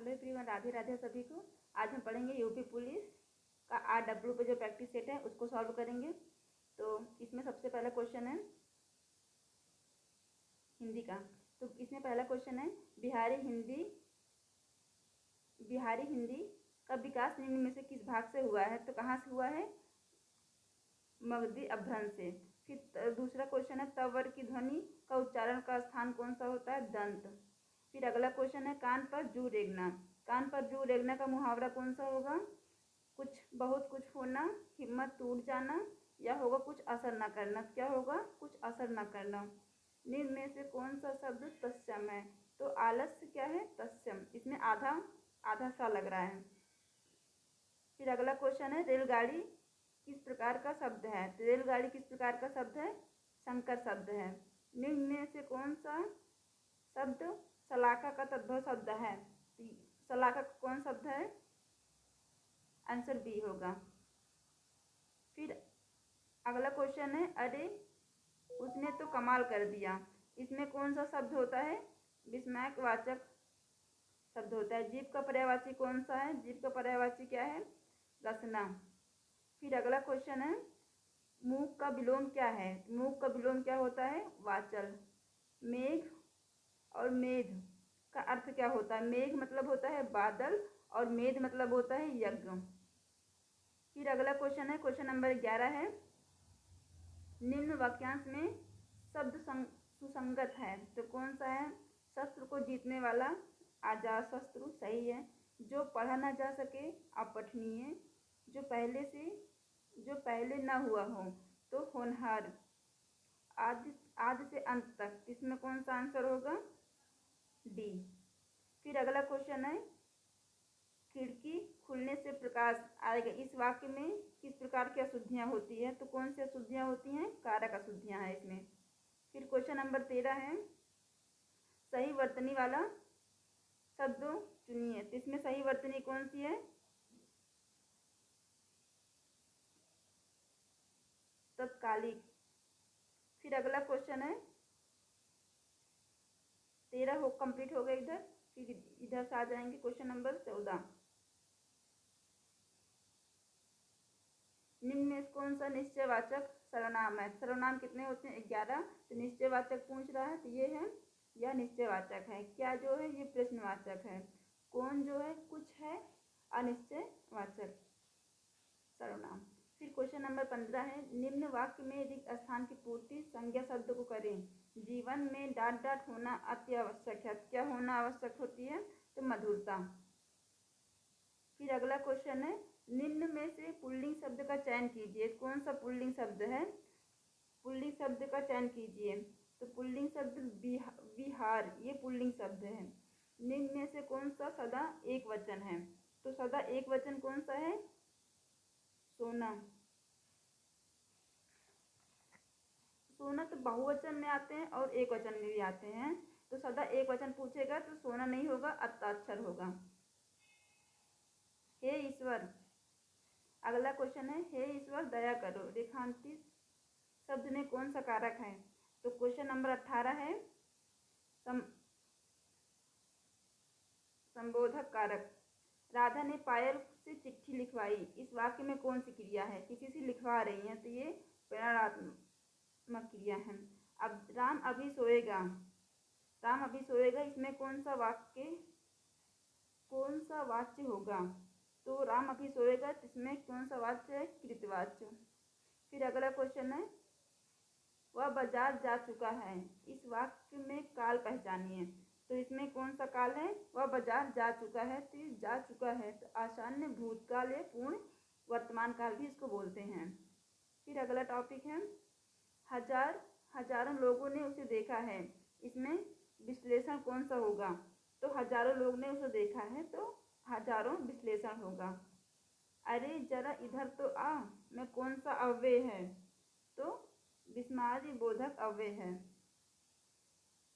Hello everyone, Radhe Radhe सभी को। आज हम पढ़ेंगे यूपी पुलिस का RW पे जो प्रैक्टिस सेट है उसको सॉल्व करेंगे। तो इसमें सबसे पहला क्वेश्चन है हिंदी का। तो इसमें पहला क्वेश्चन है बिहारी हिंदी का विकास निम्न में से किस भाग से हुआ है। तो कहाँ से हुआ है? मगधी अपभ्रंश से। फिर दूसरा क्वेश्चन है त वर्ग की ध्वनि का उच्चारण का स्थान कौन सा होता है? दंत। फिर अगला क्वेश्चन है कान पर जू रेंगना। कान पर जू रेंगना का मुहावरा कौन सा होगा? कुछ बहुत कुछ होना, हिम्मत टूट जाना, या होगा कुछ असर न करना। क्या होगा? कुछ असर न करना। निम्न में से कौन सा शब्द तत्सम है? तो आलस्य क्या है? तत्सम। इसमें आधा आधा सा लग रहा है। फिर अगला क्वेश्चन है रेलगाड़ी किस प्रकार का शब्द है? तो रेलगाड़ी किस प्रकार का शब्द है? संकर शब्द है। निम्न में से कौन सा शब्द सलाखा का तद्भव शब्द है? सलाखा का कौन शब्द है? आंसर बी होगा। फिर अगला क्वेश्चन है अरे उसने तो कमाल कर दिया। इसमें कौन सा शब्द होता है? विस्मयवाचक शब्द होता है। जीव का पर्यायवाची कौन सा है? जीव का पर्यायवाची क्या है? रसना। फिर अगला क्वेश्चन है मूक का विलोम क्या है? मूक का विलोम क्या होता है? वाचल। मेघ और मेध का अर्थ क्या होता है? मेघ मतलब होता है बादल और मेध मतलब होता है यज्ञ। फिर अगला क्वेश्चन है क्वेश्चन नंबर 11 है निम्न वाक्यांश में शब्द सुसंगत है। तो कौन सा है? शस्त्र को जीतने वाला अजातशत्रु सही है। जो पढ़ा ना जा सके अपठनीय। जो पहले ना हुआ हो तो होनहार। आदि से अंत तक। इसमें कौन सा आंसर होगा? डी। फिर अगला क्वेश्चन है खिड़की खुलने से प्रकाश आएगा। इस वाक्य में किस प्रकार की अशुद्धियाँ होती है? तो कौन सी अशुद्धियाँ होती हैं? कारक अशुद्धियाँ हैं इसमें। फिर क्वेश्चन नंबर 13 है सही वर्तनी वाला शब्द चुनिए। तो इसमें सही वर्तनी कौन सी है? तत्कालिक। फिर अगला क्वेश्चन है 13 हो कंप्लीट हो गया इधर। फिर इधर से आ जाएंगे क्वेश्चन नंबर 14। निम्न में कौन सा निश्चयवाचक सर्वनाम है? सर्वनाम कितने होते हैं? 11। तो निश्चयवाचक पूछ रहा है तो ये है, यह निश्चयवाचक है। क्या जो है? ये प्रश्नवाचक है। कौन जो है? कुछ है अनिश्चयवाचक सर्वनाम। फिर क्वेश्चन नंबर 15 है निम्न वाक्य में रिक्त स्थान की पूर्ति संज्ञा शब्द को करें। जीवन में डाट डाट होना अति आवश्यक है। क्या होना आवश्यक होती है? तो मधुरता। फिर अगला क्वेश्चन है निम्न में से पुल्लिंग शब्द का चयन कीजिए। कौन सा पुल्लिंग शब्द है? पुल्लिंग शब्द का चयन कीजिए। तो पुल्लिंग शब्द विहार, ये पुल्लिंग शब्द है। निम्न में से कौन सा सदा एक वचन है? तो सदा एक वचन कौन सा है? सोना। सोना तो बहुवचन में आते हैं और एक वचन में भी आते हैं। तो सदा एक वचन पूछेगा तो सोना नहीं होगा, अत्ताक्षर होगा। हे ईश्वर। अगला क्वेश्चन है हे ईश्वर दया करो। रेखांकित शब्द में कौन सा कारक है? तो क्वेश्चन नंबर 18 है संबोधक कारक। राधा ने पायल से चिट्ठी लिखवाई। इस वाक्य में कौन सी क्रिया है? किसी से लिखवा रही हैं तो ये प्रेरणात्मक क्रिया है। अब राम अभी सोएगा। राम अभी सोएगा इसमें कौन सा वाच्य होगा? तो राम अभी सोएगा इसमें कौन सा वाच्य है? कृतवाच्य। फिर अगला क्वेश्चन है वह बाजार जा चुका है। इस वाक्य में काल पहचानिए। तो इसमें कौन सा काल है? वह बाजार जा चुका है। तो ये जा चुका है तो आसान्य भूतकाल या पूर्ण वर्तमान काल भी इसको बोलते हैं। फिर अगला टॉपिक है हजारों लोगों ने उसे देखा है। इसमें विश्लेषण कौन सा होगा? तो हजारों लोग ने उसे देखा है तो हजारों विश्लेषण होगा। अरे जरा इधर तो आ में कौन सा अव्यय है? तो विस्मय बोधक अव्यय है।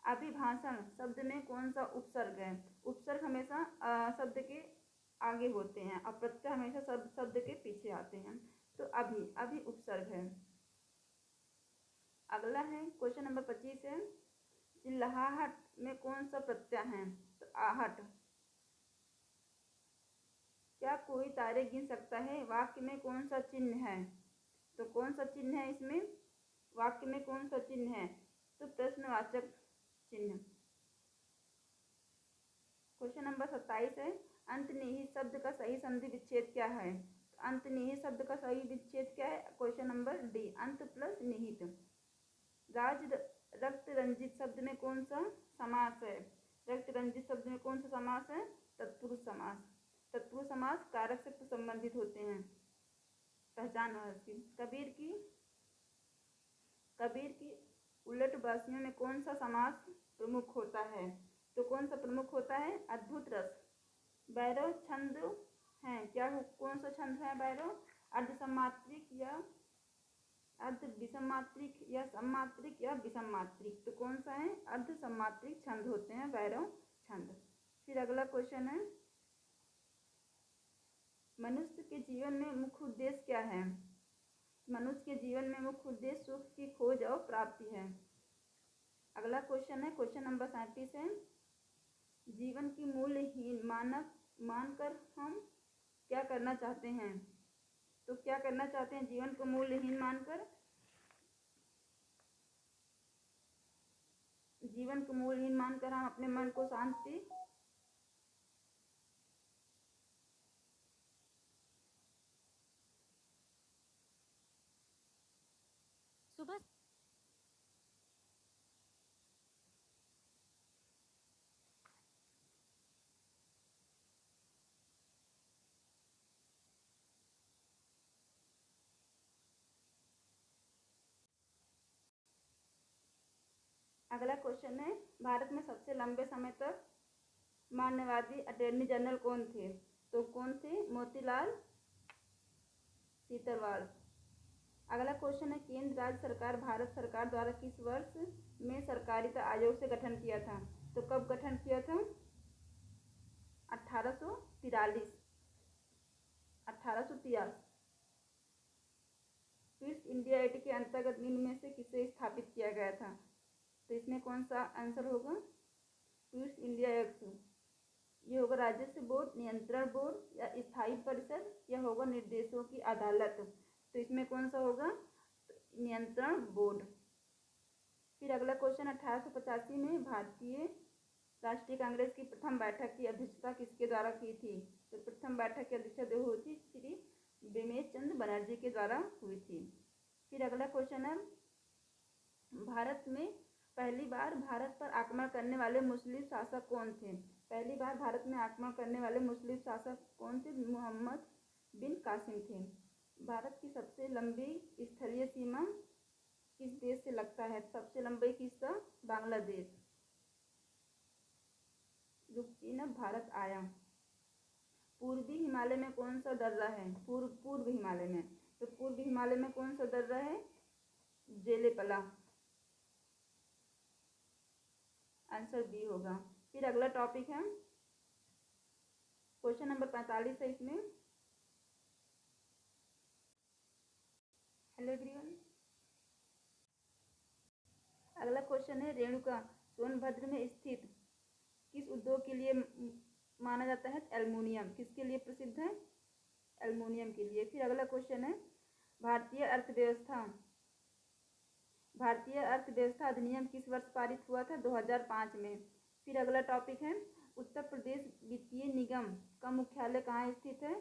अभिभाषण शब्द में कौन सा उपसर्ग है? उपसर्ग हमेशा शब्द के आगे होते हैं और प्रत्यय हमेशा शब्द के पीछे आते हैं। तो अभी उपसर्ग है। अगला है क्वेश्चन नंबर 25 है चिल्लाहट में कौन सा प्रत्यय है? तो आहट। क्या कोई तारे गिन सकता है? वाक्य में कौन सा चिन्ह है? तो कौन सा चिन्ह है इसमें? वाक्य में कौन सा चिन्ह है? तो प्रश्नवाचक चिन्ह। क्वेश्चन नंबर 27 है, अंतर्निहित शब्द का सही संधि विच्छेद क्या है? अंतर्निहित शब्द का सही विच्छेद क्या है? क्वेश्चन नंबर डी, अंत प्लस निहित। रक्त रंजित शब्द में कौन सा समास है? रक्त रंजित शब्द में कौन सा समास है? तत्पुरुष समास। तत्पुरुष समास कारक से संबंधित होते हैं। पहचान रहस्य। कबीर की उलटवासियों में कौन सा समास प्रमुख होता है? तो कौन सा प्रमुख होता है? अद्भुत रस। भैरव छंद है क्या? कौन सा छंद है भैरव? अर्धसमात्रिक या अर्धविषमात्रिक या सममात्रिक या विषममात्रिक। तो कौन सा है? अर्धसमात्रिक छंद होते हैं भैरव छंद। फिर अगला क्वेश्चन है, मनुष्य के जीवन में मुख्य उद्देश्य क्या है? मनुष्य के जीवन में मुख्य उद्देश्य सुख की खोज और प्राप्ति है। अगला क्वेश्चन है, क्वेश्चन नंबर 37 है, जीवन की मूल्यहीन मानक मानकर हम क्या करना चाहते हैं? तो क्या करना चाहते हैं जीवन को मूल्यहीन मानकर? जीवन को मूल्यहीन मानकर हम अपने मन को शांति सुबह। अगला क्वेश्चन है, भारत में सबसे लंबे समय तक मानवादी अटॉर्नी जनरल कौन थे? तो कौन थे? मोतीलाल सीतरवाल। अगला क्वेश्चन है, केंद्र राज्य सरकार भारत सरकार द्वारा किस वर्ष में सहकारिता आयोग से गठन किया था? तो कब गठन किया था? 1843। फिर इंडिया एक्ट के अंतर्गत निम्न में से किसे स्थापित किया गया था? तो इसमें कौन सा आंसर होगा? फिर इंडिया एक्ट। ये होगा राजस्व बोर्ड, नियंत्रण बोर्ड या स्थायी परिषद या होगा निर्देशों की अदालत। तो इसमें कौन सा होगा? नियंत्रण बोर्ड। फिर अगला क्वेश्चन, 1885 में भारतीय राष्ट्रीय कांग्रेस की प्रथम बैठक की अध्यक्षता किसके द्वारा की थी? तो प्रथम बैठक की अध्यक्षता हुई थी श्री बिमेश चंद्र बनर्जी के द्वारा हुई थी। फिर अगला क्वेश्चन है, भारत में पहली बार भारत पर आक्रमण करने वाले मुस्लिम शासक कौन थे? पहली बार भारत में आक्रमण करने वाले मुस्लिम शासक कौन थे? मोहम्मद बिन कासिम थे। भारत की सबसे लंबी स्थलीय सीमा किस देश से लगता है? सबसे लंबी किसका? बांग्लादेश। रुकती न भारत आया। पूर्वी हिमालय में कौन सा दर्रा है? पूर्व हिमालय में। तो पूर्व हिमालय में कौन सा दर्रा है? जेलेपला। आंसर बी होगा। फिर अगला टॉपिक है, क्वेश्चन नंबर 45 है इसमें। Hello everyone. अगला क्वेश्चन है, रेणुका सोनभद्र में स्थित किस उद्योग के लिए माना जाता है? एल्युमिनियम। किसके लिए प्रसिद्ध है? एल्युमिनियम के लिए। फिर अगला क्वेश्चन है, भारतीय अर्थव्यवस्था अधिनियम किस वर्ष पारित हुआ था? 2005 में। फिर अगला टॉपिक है, उत्तर प्रदेश वित्तीय निगम का मुख्यालय कहाँ स्थित है?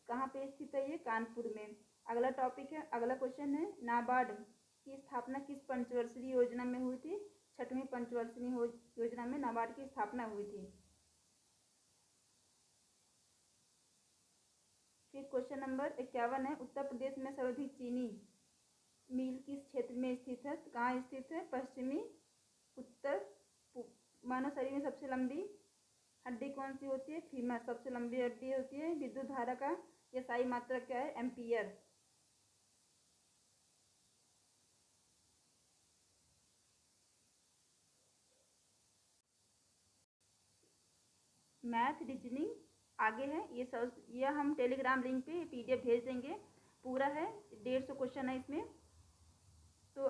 कहाँ पे स्थित है ये? कानपुर में। अगला टॉपिक है, अगला क्वेश्चन है, नाबार्ड की स्थापना किस पंचवर्षीय योजना में हुई थी? 6वीं पंचवर्षीय योजना में नाबार्ड की स्थापना हुई थी। फिर क्वेश्चन नंबर 51 है, उत्तर प्रदेश में सर्वाधिक चीनी मिल किस क्षेत्र में स्थित है? कहाँ स्थित है? पश्चिमी उत्तर। मानव शरीर में सबसे लंबी हड्डी कौन सी होती है? फीमर सबसे लंबी हड्डी होती है। विद्युत धारा का एसआई मात्रा क्या है? एम्पियर। मैथ रीजनिंग आगे है, ये हम टेलीग्राम लिंक पे पीडीएफ भेज देंगे। पूरा है, 150 क्वेश्चन है इसमें। तो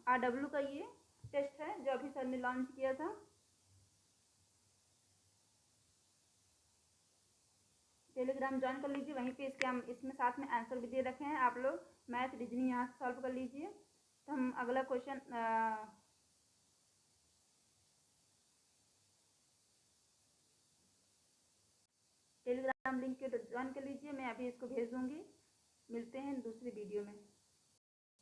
RW का ये टेस्ट है जो अभी सर ने लॉन्च किया था। टेलीग्राम ज्वाइन कर लीजिए। वहीं पे इसके हम इसमें साथ में आंसर भी दे रखे हैं, आप लोग मैथ रीजनिंग यहाँ से सॉल्व कर लीजिए। तो हम अगला क्वेश्चन टेलीग्राम लिंक के ज्वाइन कर लीजिए, मैं अभी इसको भेज दूँगी। मिलते हैं दूसरी वीडियो में।